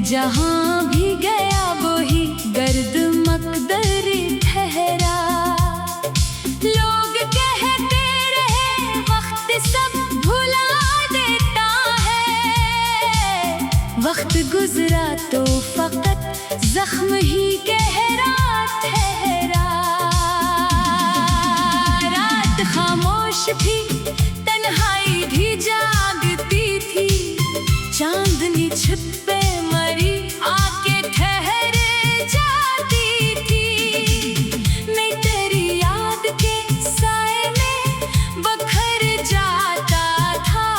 जहाँ भी गया वही गर्द मकदर ठहरा। लोग कहते रहे वक्त सब भुला देता है, वक्त गुजरा तो फकत जख्म ही गहरा ठहरा। रात खामोश थी, तन्हाई भी जागती थी, चांदनी छिप पे मरी आके ठहर जाती थी। मैं तेरी याद के साए में बखर जाता था,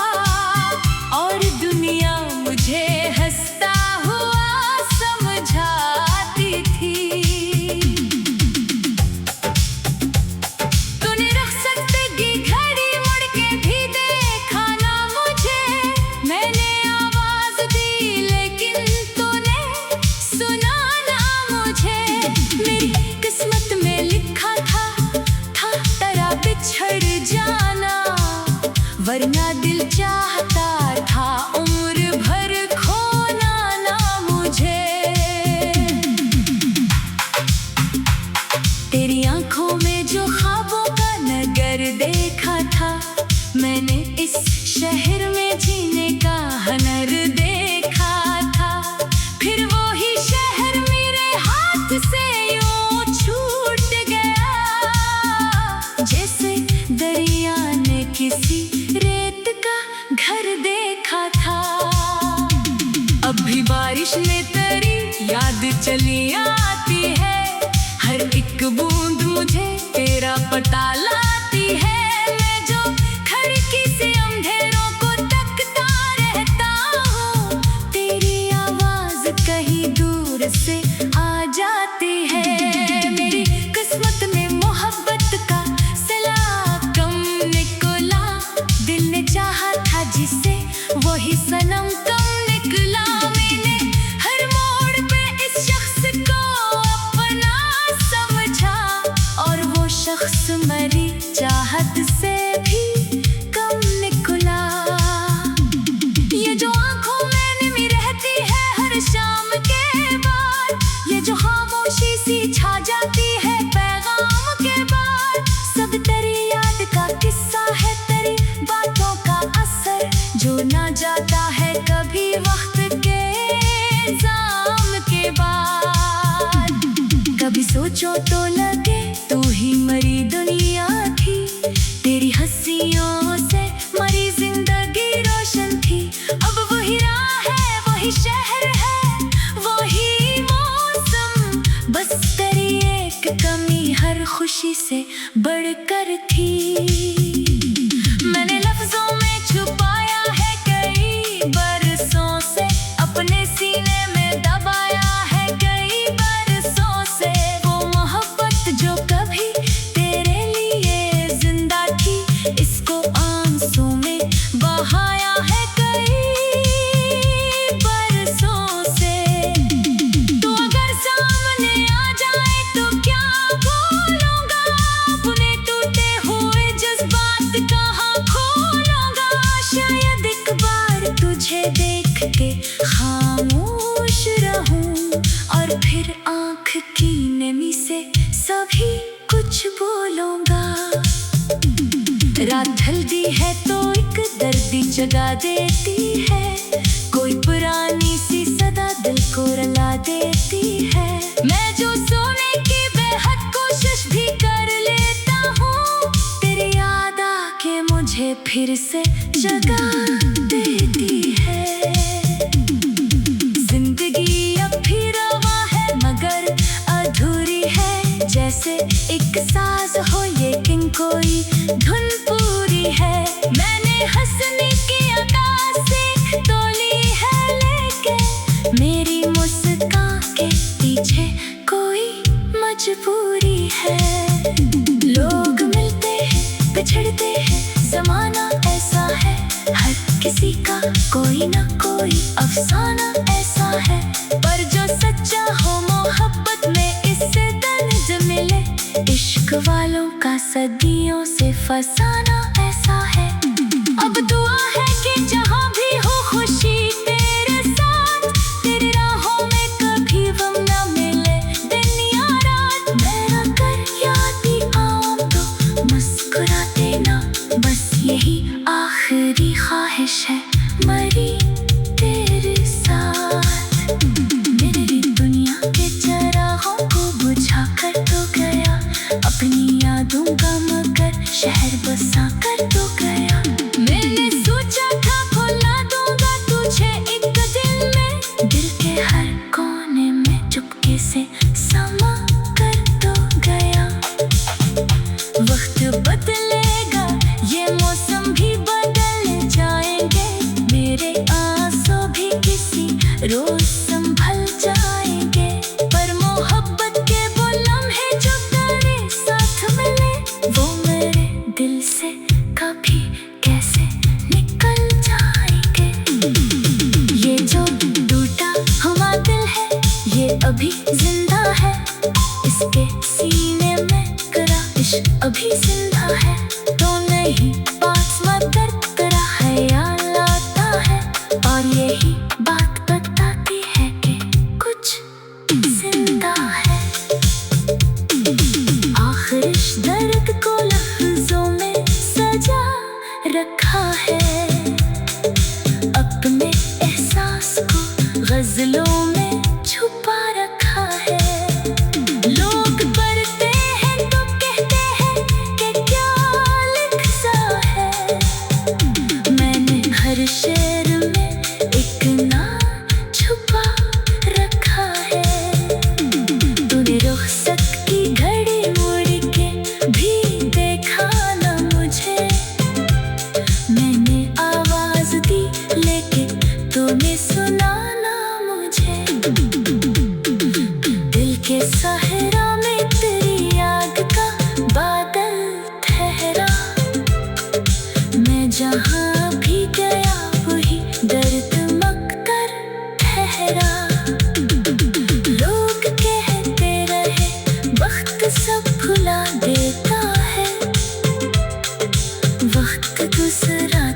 और दुनिया मुझे हंसता हुआ समझाती थी। तूने रुखसत की घड़ी मुड़ के भी देखा ना मुझे, मैंने आवाज दी लेकिन तूने सुना ना मुझे। मेरी किस्मत में लिखा था तेरा बिछड़ जाना, वरना दिल चाहता था उम्र भर खोना ना मुझे। तेरी आंखों में जो ख्वाबों का नगर देखा था, मैंने इस शहर में जीने का हनर देखा था। फिर वो ही शहर मेरे हाथ से यूं छूट गया, जैसे दरिया ने किसी रेत का घर देखा था। अब भी बारिश में तेरी याद चली आती है, हर एक बूंद मुझे तेरा पता लाती है। मैं जो खिड़की से अंधेरों को तकता रहता हूँ, तेरी आवाज कहीं दूर से आ जाती है। मेरी किस्मत में मोहब्बत का सिला कम निकला, दिल ने चाहा था जिसे वही सनम कम निकला। मैंने हर मोड़ पे इस शख्स को अपना समझा, और वो शख्स मरी चाहत से भी कम निकला। ये जो आंखों में निमी रहती है हर शाम के बाद, ये जो खामोशी सी छा जाती है पैगाम के बाद, सब तेरी याद का किस्सा है, तेरी बातों का असर जो ना जाता है कभी वक्त के इल्जाम के बाद। कभी सोचो तो लगे तू ही मरी दुनिया थी, तेरी हंसियों से मरी जिंदगी रोशन थी। अब वही राह है, वही शहर है, वही मौसम, बस तेरी एक कमी हर खुशी से बढ़कर थी। मैंने लफ्जों में छुपाया है कई बरसों से, अपने सीने में दबाया है कई बरसों से। वो मोहब्बत जो कभी तेरे लिए जिंदा थी, इसको आंसू में बहाया है कई बरसों से। तो अगर सामने आ जाए तो क्या बोलूंगा, अपने टूटे हुए जज्बात कहाँ खोलूंगा। शायद एक बार तुझे देख के खामोश रहूं, और फिर आंख की नमी से सभी कुछ बोलूंगा। रात ढलती है तो एक दर्दी जगा देती है, कोई पुरानी सी सदा दिल को रुला देती है। मैं जो सोने की बेहद कोशिश भी कर लेता हूँ, तेरी याद आके मुझे फिर से जगा देती है। जिंदगी अब भी रवा है मगर अधूरी है, जैसे एक साज हो लेकिन कोई धुन पूरी है। मैंने हंसने की अदा सीख तो ली है, लेकिन मेरी मुस्कान के पीछे कोई मजबूरी है। लोग मिलते हैं बिछड़ते हैं, जमाना ऐसा है, हर किसी का कोई ना कोई अफसाना ऐसा है। पर जो सच्चा हो मोहब्बत में इससे दर्द मिले, इश्क वालों का सदियों से फसाना ऐसा है। अब दुआ है कि जहाँ भी हो खुशी तेरे साथ, तेरी राहों भी ख्वाहिश है मरी तेरे साथ। मेरी दुनिया के चरागों को बुझा कर तो गया, अपनी यादों का मगर शहर बसा कर तो गया। मैंने सोचा था भुला दूंगा तुझे एक दिन में, दिल के हर कोने में चुपके से समा कर तो गया। वक्त बदलेगा, ये मौसम भी बदल जाएंगे, मेरे आंसू भी किसी रोज संभल जाएंगे। पर मोहब्बत के वो लम्हे जो तेरे साथ मिले, वो मेरे दिल से कभी कैसे निकल जाएंगे। ये जो टूटा हुआ दिल है ये अभी जिंदा है, इसके सीने में करा इश्क अभी जिंदा है। तो नहीं पास मगर तेरा ख्याल आता है, और यही बात बताती है कि कुछ जिंदा है। आखिर इस दर्द को लफ्जों में सजा रखा है, अपने एहसास को गजलों में छुपा रखा है। लोग पढ़ते हैं तो कहते हैं कि क्या लिखा है, मैंने हर शेर में एक नाम छुपा रखा है। तूने रुखसत की घड़ी मुड़ के भी देखा ना मुझे, मैंने आवाज दी लेकिन तूने सुना ना मुझे। दिल के सहरा में तेरी याद का बादल ठहरा, मैं जहाँ भी गया वही दर्द मकदर ठहरा। लोग कहते रहे वक्त सब भुला देता है, वक्त गुजरा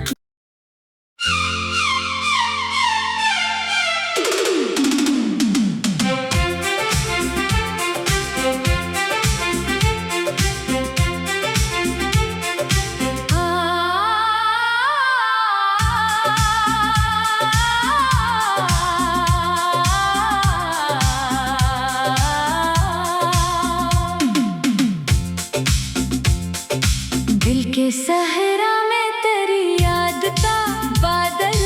दिल के सहरा में तेरी याद का बादल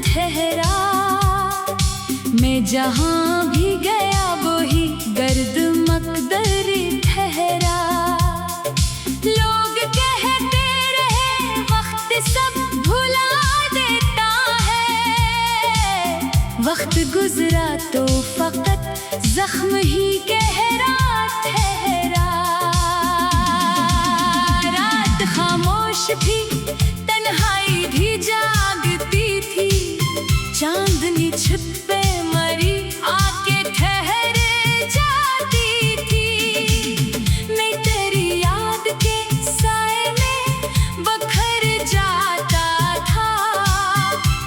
ठहरा, मैं जहाँ भी गया वही गर्द मकदर ठहरा। लोग कहते रहे वक्त सब भुला देता है, वक्त गुजरा तो फकत जख्म ही गहरा ठहरा। खामोश थी तन्हाई भी जागती थी, चांदनी छिपे मरी आके ठहर जाती थी। मैं तेरी याद के साए में बखर जाता था,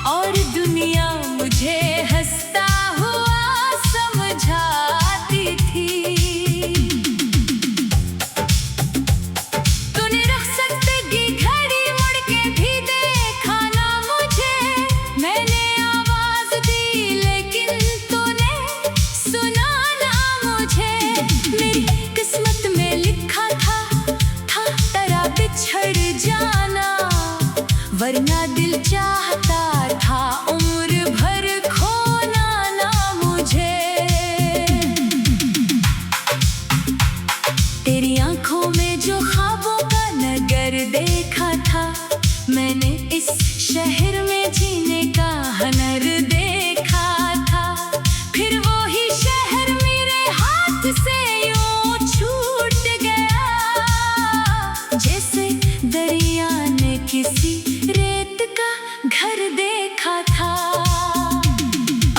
और दुनिया मुझे हंसता हुआ समझाती थी। वरना दिल चाहता था उम्र भर खोना ना मुझे। तेरी आंखों में जो ख्वाबों का नगर देखा था, मैंने इस शहर में जीने का हुनर देखा था। फिर वो ही शहर मेरे हाथ से यूं छूट गया, जैसे दरिया ने किसी रेत का घर देखा था।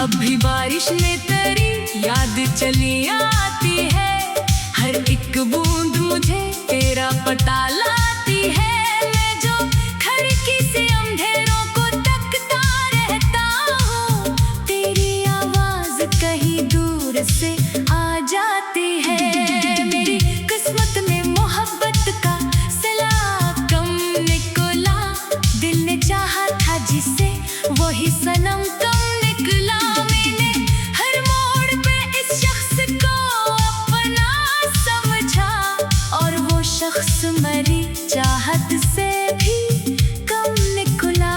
अब भी बारिश में तेरी याद चली आती है, हर एक बूंद मुझे तेरा पता लाती है। मैं जो खिड़की से अंधेरों को तकता रहता हूँ, तेरी आवाज कहीं दूर से आ जाती है। मेरी किस्मत में मोहब्बत का सिला कम निकला, दिल ने चाहा था जिसे वही सनम कम निकला। मैंने हर मोड़ पे इस शख्स को अपना समझा, और वो शख्स मेरी चाहत से भी कम निकला।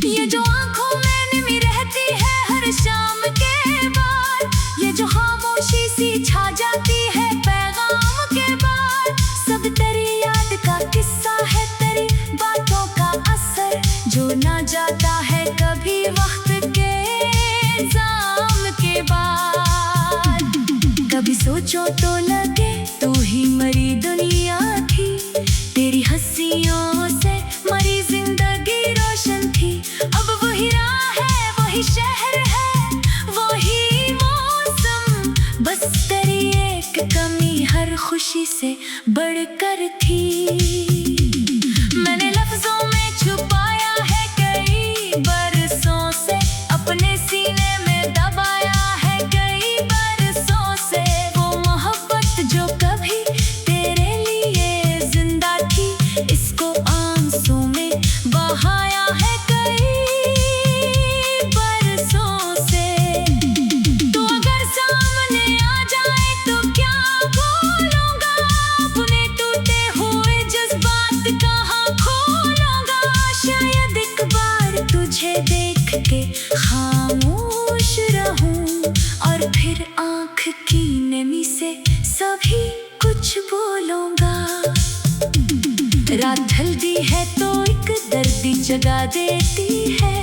ये जो आंखों में निमी रहती है हर शाम के बाद, ये जो खामोशी सी छा जाती है पैगाम के बाद, सब तेरी याद का किस्सा है, तेरी बातों का असर जो ना जाता है कभी वक्त के इल्जाम के बाद। कभी सोचो तो लगे तू ही मरी दुनिया थी, तेरी हंसियों से मरी जिंदगी रोशन थी। अब वही राह है, वही शहर है, वही मौसम, बस तेरी एक कमी हर खुशी से बढ़कर थी। मैंने लफ्जों में छुपाया है कई बरसों से, अपने सीने में दबाया है कई बरसों से। वो मोहब्बत जो कभी तेरे लिए जिंदा थी, इसको आंसू में बहाया है कई बरसों से। तो अगर सामने आ जाए तो क्या बोलूंगा, अपने टूटे हुए जज्बात कहाँ खोलूंगा। शायद एक बार तुझे देख के खामोश रहूं, और फिर आँख की नमी से सभी कुछ बोलूंगा। रात ढलती है तो एक दर्दी जगा देती है,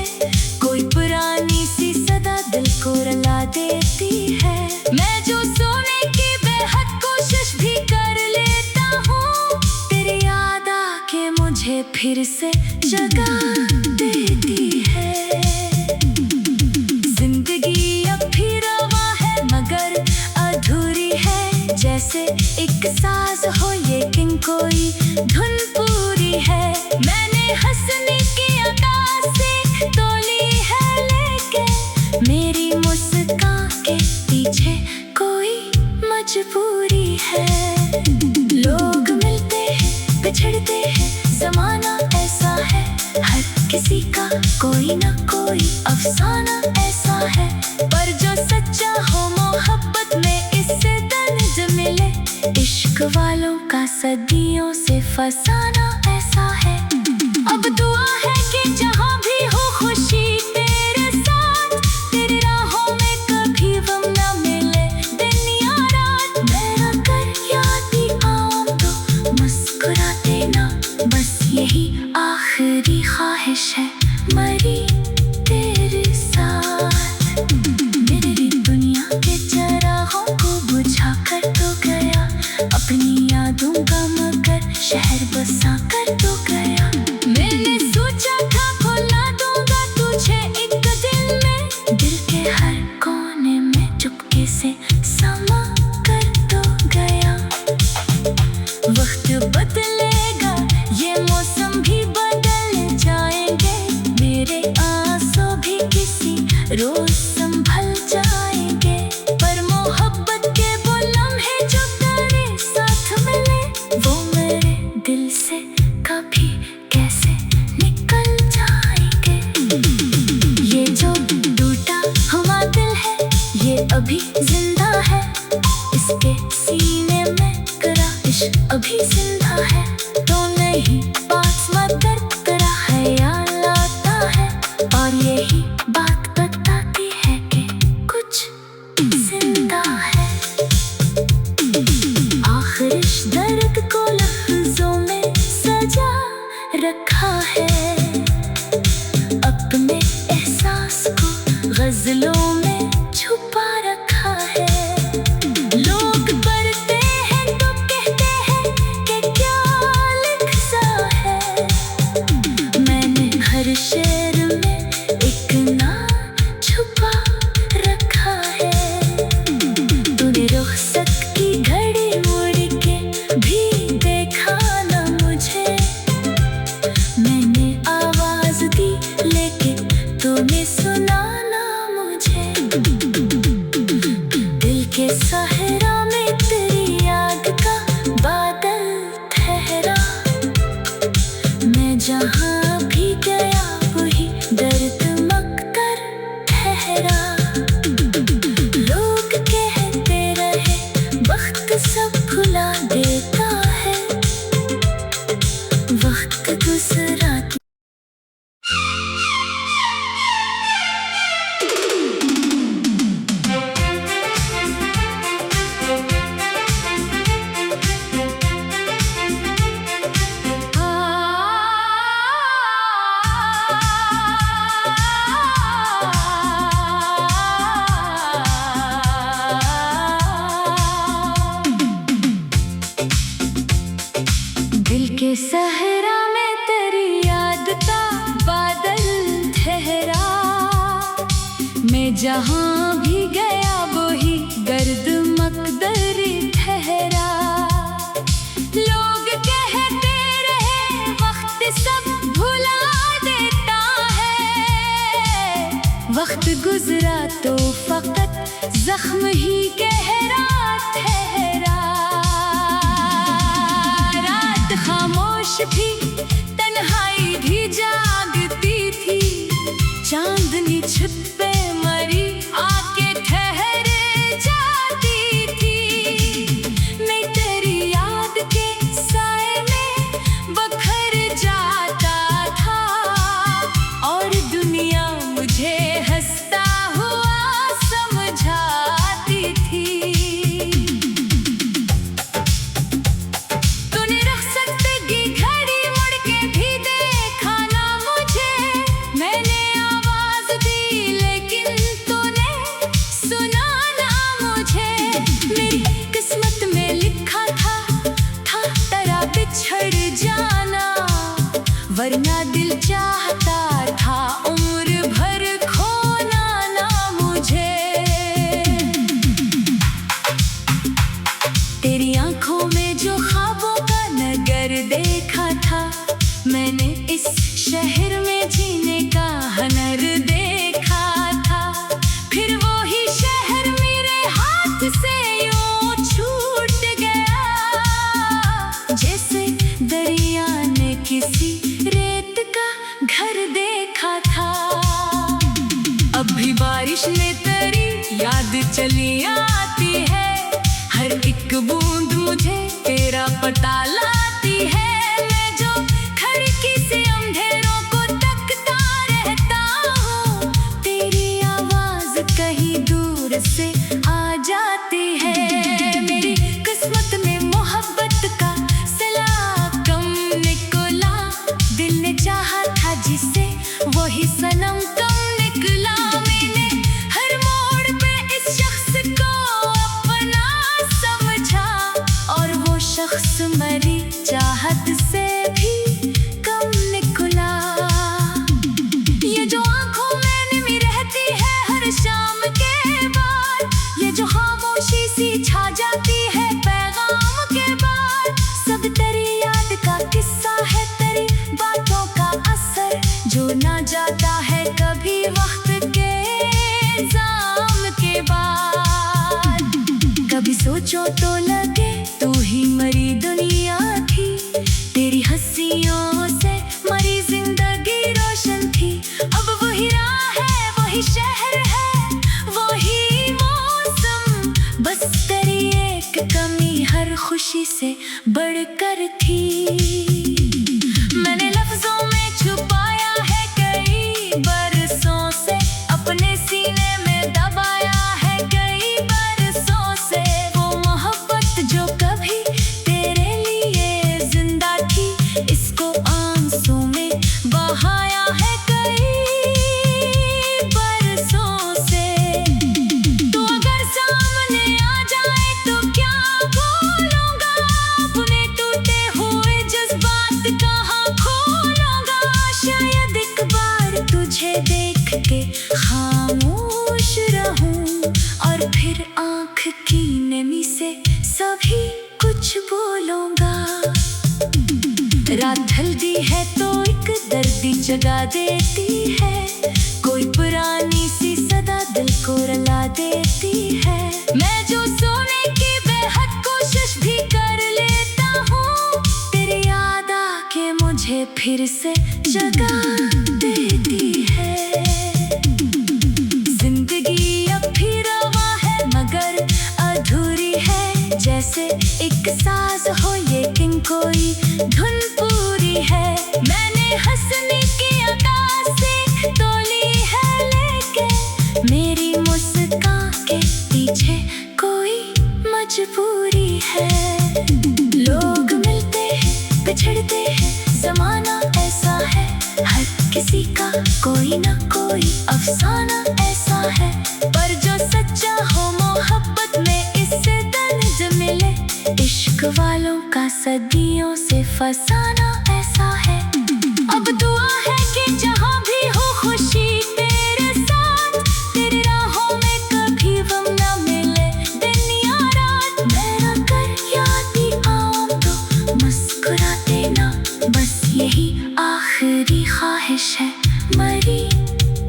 कोई पुरानी सी सदा दिल को रुला देती है। मैं जो सोने की बेहद कोशिश भी कर लेता हूँ, तेरी याद आके मुझे फिर से जगा देती है। जिंदगी अब भी रवा है मगर अधूरी है, जैसे एक साज हो लेकिन कोई धुन पूरी है। मैंने हंसने की अदा से तोली है, लेकिन मेरी मुस्कान के पीछे कोई मजबूरी है। लोग मिलते हैं बिछड़ते हैं, जमाना ऐसा है, हर किसी का कोई ना कोई अफसाना ऐसा है। पर जो सच्चा हो मोहब्बत में इससे दर्द मिले, इश्क वालों का सदियों से फसाना ऐसा है। अब दुआ है कि जहाँ भी हो खुशी तेरे साथ, तेरी राहों में कभी गम ना मिले दिन या रात। मैं अगर याद भी आऊं तो मुस्कुराते ना, बस यही आखिरी ख्वाहिश है मरी तेरे साथ। मेरी दुनिया के चरागों को बुझा कर तो गया, अपनी यादों का मगर शहर बसा कर तो गया। मैंने सोचा था भुला दूंगा तुझे एक दिन में, दिल के हर कोने में चुपके से समा कर तो गया। वक्त बदलेगा, ये मौसम भी बदल जाएंगे, मेरे जहाँ भी गया वही गर्द मकदर ठहरा। लोग कहते रहे वक्त सब भुला देता है, वक्त गुजरा तो फकत जख्म ही गहरा ठहरा। रात खामोश थी, तन्हाई भी जागती थी, चांदनी छत पे मरी आके ठहर जाती थी। मैं तेरी याद के साए में बखर जाता था, और दुनिया मुझे हंसता हुआ समझाती थी। तूने रुखसत की घड़ी मुड़ के भी देखा ना मुझे, मैंने आवाज दी लेकिन तूने सुना ना मुझे। मेरी किस्मत में लिखा था तेरा बिछड़ जाना, वरना दिल चाहता था उम्र भर खोना ना मुझे। तेरी आंखों में जो ख्वाबों का नगर देखा था, मैंने इस शहर में जीने का हुनर देखा था। फिर वो ही शहर मेरे हाथ से यूं छूट गया, जैसे दरिया ने किसी रेत का घर देखा था। अब भी बारिश में तेरी याद चली आती है, हर एक बूंद मुझे तेरा पता लाती है। मैं जो खिड़की से अंधेरों को तकता रहता हूँ, तेरी आवाज कहीं दूर से आ जाती है। मेरी किस्मत में मोहब्बत का सिला कम निकला, दिल ने चाहा था जिसे वही सनम कम निकला। मैंने हर मोड़ पे इस शख्स को अपना समझा, और वो शख्स मेरी चाहत से भी कम निकला। ये जो आंखों में निमी रहती है हर शाम के बाद, ये जो खामोशी सी छा जाती है पैगाम के बाद, सब तेरी याद का किस्सा है, तेरी बातों का असर जो ना जाता है कभी वक्त के इंतजाम के बाद। कभी सोचो तो लगे तू ही मरी दुनिया थी, तेरी हंसियों से मरी जिंदगी रोशन थी। अब वही राह है, वही शहर है, वही मौसम, बस तेरी एक कमी हर खुशी से बढ़कर थी। मैंने लफ्जों में छुपाया है कई बरसों से, अपने सीने में दबाया है कई बरसों से। वो मोहब्बत जो कभी तेरे लिए जिंदा थी, इसको आंसू में बहाया है कई बरसों से। तो अगर सामने आ जाए तो क्या बोलूंगा, अपने टूटे हुए जज्बात कहाँ खोलूंगा। शायद एक बार तुझे देख के खामोश रहूं, और फिर आंख की नमी से सभी कुछ बोलूंगा। रात ढलती है तो एक दर्दी जगा देती है, कोई पुरानी सी सदा दिल को रुला देती है। मैं जो सोने की बेहद कोशिश भी कर लेता हूँ, तेरी याद आके मुझे फिर से जगा देती है। जिंदगी अब भी रवा है मगर अधूरी है, जैसे एक साज हो लेकिन कोई धुन पूरी है। मैंने हंसने की अदा से तोली है, लेकिन मेरी मुस्कान के पीछे कोई मजबूरी है। लोग मिलते हैं बिछड़ते हैं, जमाना ऐसा है, हर किसी का कोई ना कोई अफसाना ऐसा है। पर जो सच्चा हो मोहब्बत में इससे दर्द मिले, इश्क वालों का सदियों से फसाना ऐसा है। अब दुआ है कि जहाँ भी हो खुशी तेरे साथ, तेरे राह मरी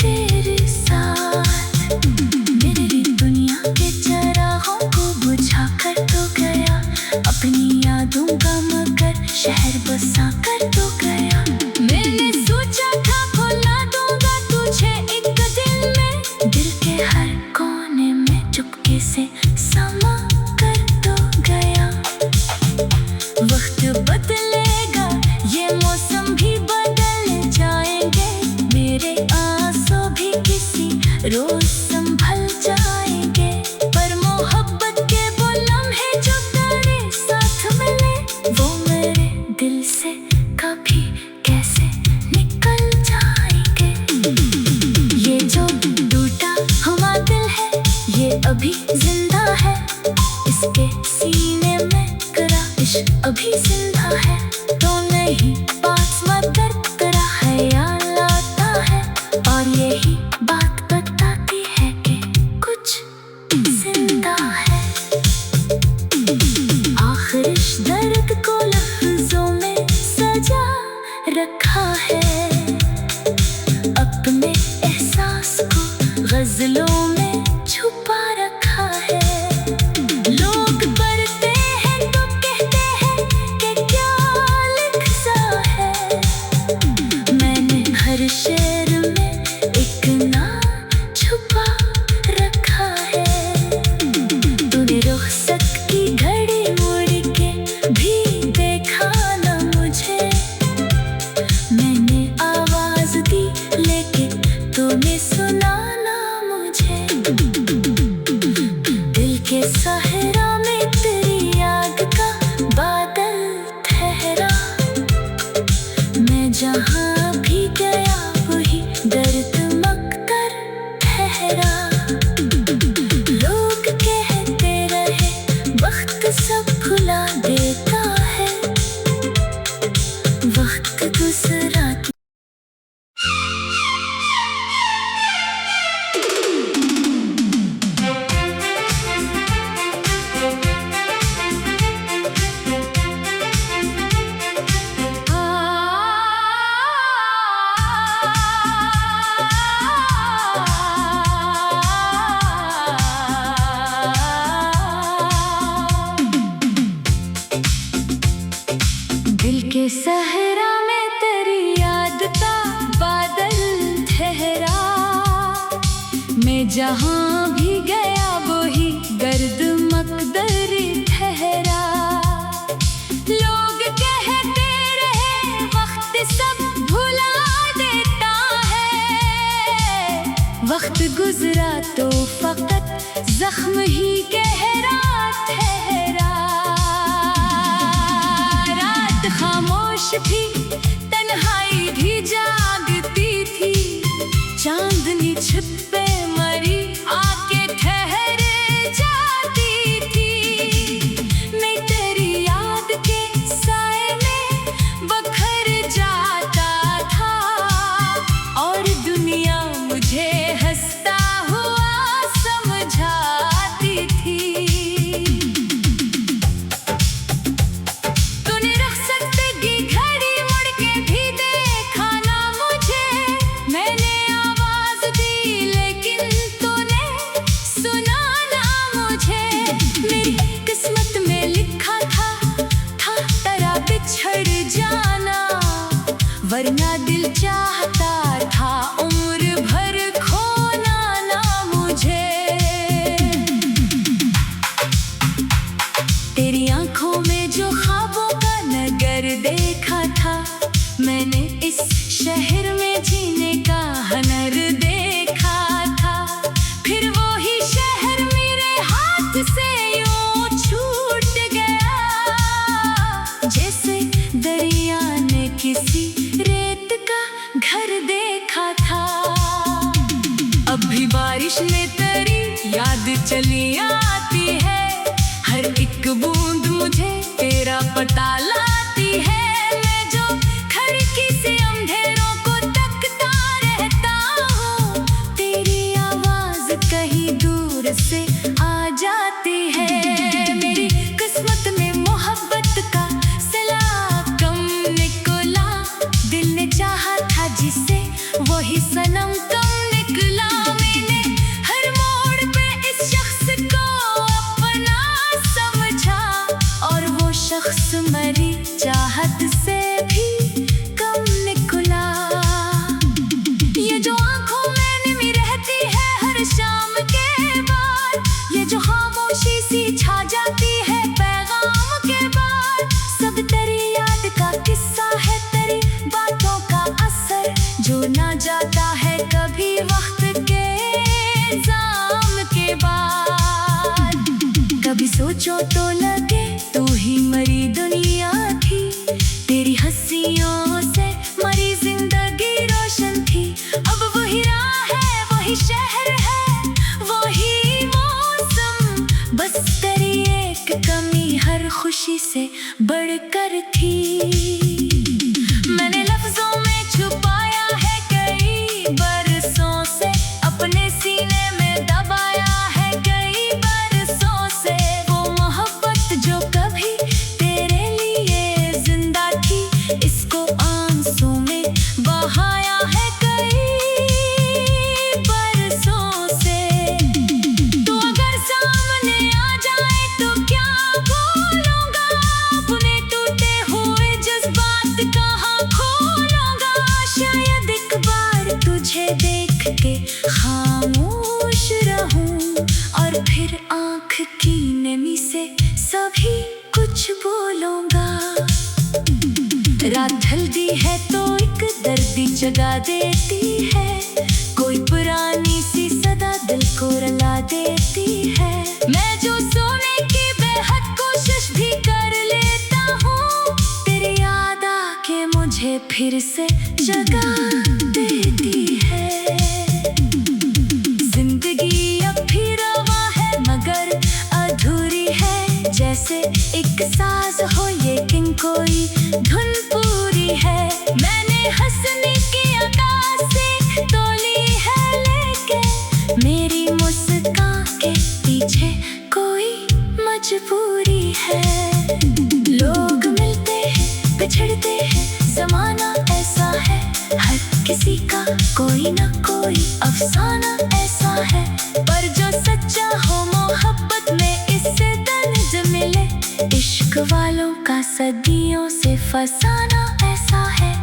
तेरे साथ। मेरी दुनिया के चरागों को बुझा कर तो गया, अपनी यादों का मगर शहर बसा कर तो गया। मैंने सोचा था भुला दूंगा तुझे एक दिन में, दिल के हर कोने में चुपके से समा कर तो गया। वक्त बदलेगा, ये मौसम भी बदल जाएंगे, मेरे आंसू भी किसी रोज संभल जाएंगे। पर मोहब्बत के वो लम्हे जो तेरे साथ मिले, वो मेरे दिल से कभी कैसे निकल जाएंगे। ये जो टूटा हुआ दिल है, ये अभी जिंदा है, इसके सीने में करा इश्क अभी जिंदा है। तो नहीं पास मदद करा है या लाता है, और यही बात बताती है कि कुछ जिंदा है। आखिर इस दर्द को लफ्जों में सजा रखा है, अपने एहसास को गजलों में छुपा रखा है। लोग पढ़ते हैं तो कहते हैं कि क्या लिखा है, मैंने हर शेर में एक नाम छुपा रखा है। तूने रुखसत की घड़ी मुड़ के भी देखा ना मुझे, मैंने आवाज दी लेके तूने सुना ना मुझे। दिल के सहरा में तेरी याद का बादल ठहरा, मैं जहाँ भी गया वही दर्द मकदर ठहरा। लोग कहते रहे वक्त सब भुला देता है, वक्त गुजरा। दिल के सहरा में तेरी याद का बादल ठहरा, मैं जहाँ भी गया वही गर्द मकदरी ठहरा। लोग कहते रहे वक्त सब भुला देता है, वक्त गुजरा तो फकत जख्म ही गहरा ठहरा। रात खामोश थी, तन्हाई भी जागती थी, चांदनी छत पे मरी आके ठहर जाती थी। मैं तेरी याद के साए में बखर जाता था, और दुनिया मुझे हंसता हुआ समझाती थी। तूने रुखसत की घड़ी मुड़ के भी देखा ना मुझे, मैंने आवाज दी लेकिन तूने सुना ना मुझे। मेरी किस्मत में लिखा था तेरा बिछड़ जाना, वरना दिल चाहता था उम्र भर खोना ना मुझे। तेरी आंखों में जो ख्वाबों का नगर देखा था, मैंने इस शहर में जीने का हुनर देखा था। फिर वो ही शहर मेरे हाथ से यूं छूट गया, जैसे दरिया ने किसी रेत का घर देखा था। अब भी बारिश में तेरी याद चली आती है, हर एक बूंद मुझे तेरा पता लाती है। मैं जो खिड़की से अंधेरों को तकता रहता हूँ, तेरी आवाज कहीं दूर से आ जाती है। मेरी किस्मत में मोहब्बत का सिला कम निकला, दिल ने चाहा था जिसे वो ही सनम कम निकला। मैंने हर मोड़ पे इस शख्स को अपना समझा, और वो शख्स मेरी चाहत से भी कम निकला। ये जो आंखों में नमी रहती है हर शाम के बाद, ये जो खामोशी सी छा जाती है पैगाम के बाद, सब तेरी याद का किस्सा है, तेरी बातों का असर जो ना जाता है कभी वक्त के इल्जाम के बाद। कभी सोचो तो लगे तू ही मरी दुनिया थी, तेरी हंसियों से मरी जिंदगी रोशन थी। अब वही राह है, वही शहर है, वही मौसम, बस तेरी एक कमी हर खुशी से बढ़कर थी। मैंने लफ्जों में छुपाया है कई बरसों से, अपने सीने में दबाया है कई बरसों से। वो मोहब्बत जो कभी तेरे लिए जिंदा थी, इसको आंसू में बहाया है कई बरसों से। तो अगर सामने आ जाए तो क्या बोलूंगा, अपने टूटे हुए जज्बात कहाँ खोलूंगा। शायद एक बार तुझे देख के खामोश रहूं, और फिर आंख की नमी से सभी कुछ बोलूंगा। रात ढलती है तो एक दर्दी जगा देती है, कोई पुरानी सी सदा दिल को रुला देती है। मैं जो सोने की बेहद कोशिश भी कर लेता हूँ, तेरी याद आके मुझे फिर से जगा देती है। जिंदगी अब भी रवा है मगर अधूरी है, जैसे एक साज हो लेकिन कोई धुन पूरी है। मैंने हंसने की अदा से तोली है, लेकिन मेरी मुस्कान के पीछे कोई मजबूरी है। लोग मिलते हैं बिछड़ते हैं, जमाना ऐसा है, हर किसी का कोई ना कोई अफसाना ऐसा है। पर जो सच्चा हो मोहब्बत में इससे दर्द मिले, इश्क वालों का सदियों से फसाना ऐसा है।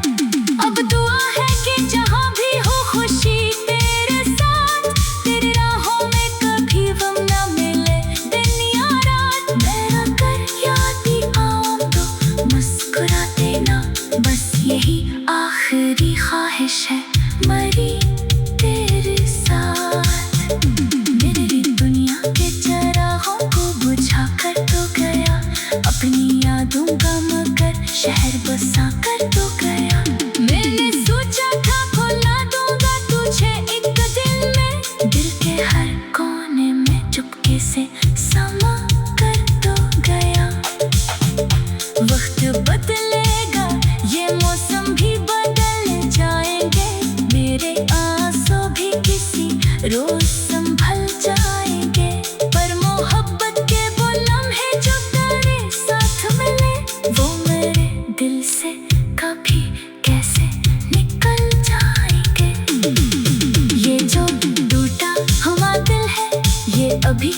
अब दुआ है कि जहाँ भी हो खुशी तेरे साथ, तेरी राहों में कभी गम न मिले दिन या रात। मैं अगर याद भी आऊं तो मुस्कुरा देना, बस यही आखिरी ख्वाहिश है मरी तेरे साथ। मेरी दुनिया के चरागों को बुझा कर तो गया, अपनी यादों का मगर शहर बसा कर तो गया। मैंने सोचा था भुला दूंगा तुझे एक दिल में, दिल के हर कोने में चुपके से समा कर तो गया। वक्त बदलेगा, ये मौसम भी बदल जाएंगे, मेरे आंसू भी किसी रोज संभल जाएंगे। पर मोहब्बत के वो लम्हे जो तेरे साथ मिले, वो मेरे दिल से कभी कैसे निकल जाएंगे। ये जो टूटा हुआ दिल है, ये अभी